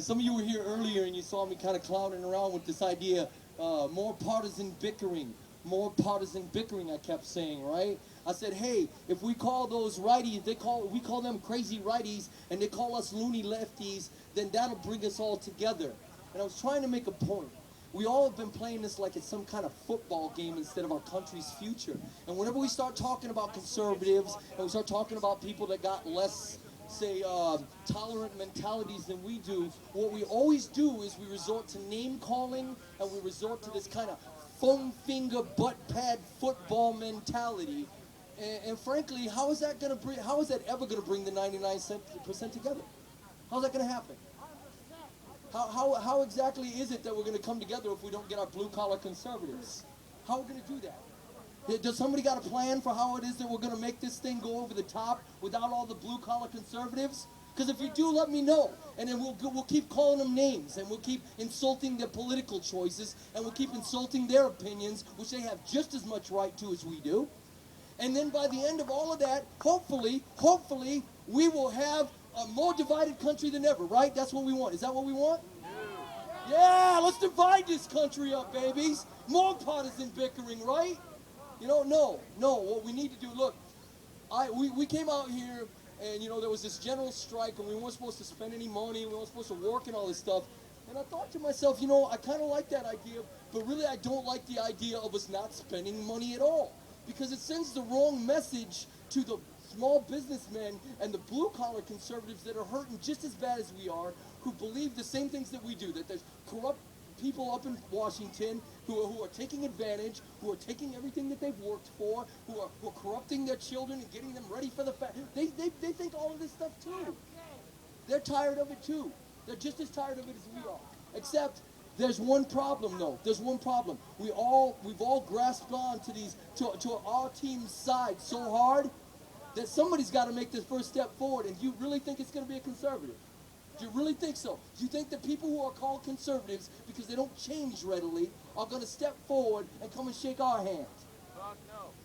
Some of you were here earlier and you saw me kind of clowning around with this idea, more partisan bickering. More partisan bickering, I kept saying, right? I said, hey, if we call those righties, we call them crazy righties, and they call us loony lefties, then that'll bring us all together. And I was trying to make a point. We all have been playing this like it's some kind of football game instead of our country's future. And whenever we start talking about conservatives, and we start talking about people that got less, say, tolerant mentalities than we do, what we always do is we resort to name calling, and we resort to this kind of foam finger butt pad football mentality, and frankly, how is that ever gonna bring the 99% together? How's that gonna happen? How exactly is it that we're gonna come together if we don't get our blue collar conservatives? How are we gonna do that? Does somebody got a plan for how it is that we're gonna make this thing go over the top without all the blue collar conservatives? Because if you do, let me know, and then we'll keep calling them names, and we'll keep insulting their political choices, and we'll keep insulting their opinions, which they have just as much right to as we do. And then by the end of all of that, hopefully, we will have a more divided country than ever, right? That's what we want. Is that what we want? Yeah, let's divide this country up, babies. More partisan bickering, right? No. What we need to do, look, we came out here, and, there was this general strike, and we weren't supposed to spend any money, we weren't supposed to work and all this stuff. And I thought to myself, I kind of like that idea, but really I don't like the idea of us not spending money at all. Because it sends the wrong message to the small businessmen and the blue-collar conservatives that are hurting just as bad as we are, who believe the same things that we do, that there's corrupt people up in Washington who are taking advantage, who are taking everything that they've worked for, who are corrupting their children and getting them ready for the they think all of this stuff too. They're tired of it too. They're just as tired of it as we are. Except there's one problem though. There's one problem. We've all grasped on to our team's side so hard that somebody's got to make this first step forward. And do you really think it's going to be a conservative? Do you really think so? Do you think that people who are called conservatives, because they don't change readily, are going to step forward and come and shake our hand?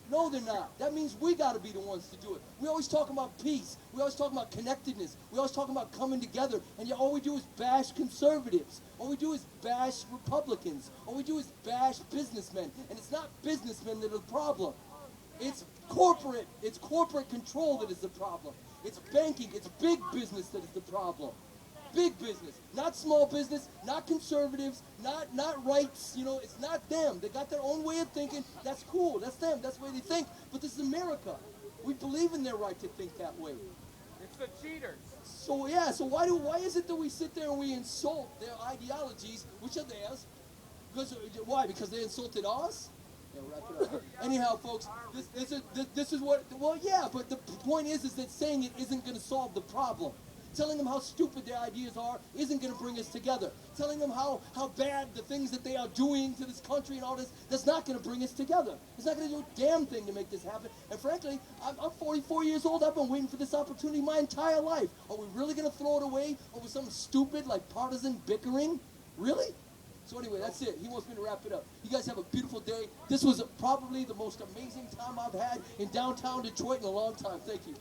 No, they're not. That means we got to be the ones to do it. We always talk about peace. We always talk about connectedness. We always talk about coming together. And yet all we do is bash conservatives. All we do is bash Republicans. All we do is bash businessmen. And it's not businessmen that are the problem. It's corporate control that is the problem. It's banking. It's big business that is the problem. Big business, not small business, not conservatives, not rights, it's not them. They got their own way of thinking. That's cool, that's them, that's the way they think. But this is America. We believe in their right to think that way. It's the cheaters. So why is it that we sit there and we insult their ideologies, which are theirs? Why? Because they insulted us? Yeah, wrap it up. Anyhow, folks, this is what, well, yeah, but the point is that saying it isn't going to solve the problem. Telling them how stupid their ideas are isn't going to bring us together. Telling them how bad the things that they are doing to this country and all this, that's not going to bring us together. It's not going to do a damn thing to make this happen. And frankly, I'm 44 years old. I've been waiting for this opportunity my entire life. Are we really going to throw it away over something stupid like partisan bickering? Really? So anyway, that's it. He wants me to wrap it up. You guys have a beautiful day. This was probably the most amazing time I've had in downtown Detroit in a long time. Thank you.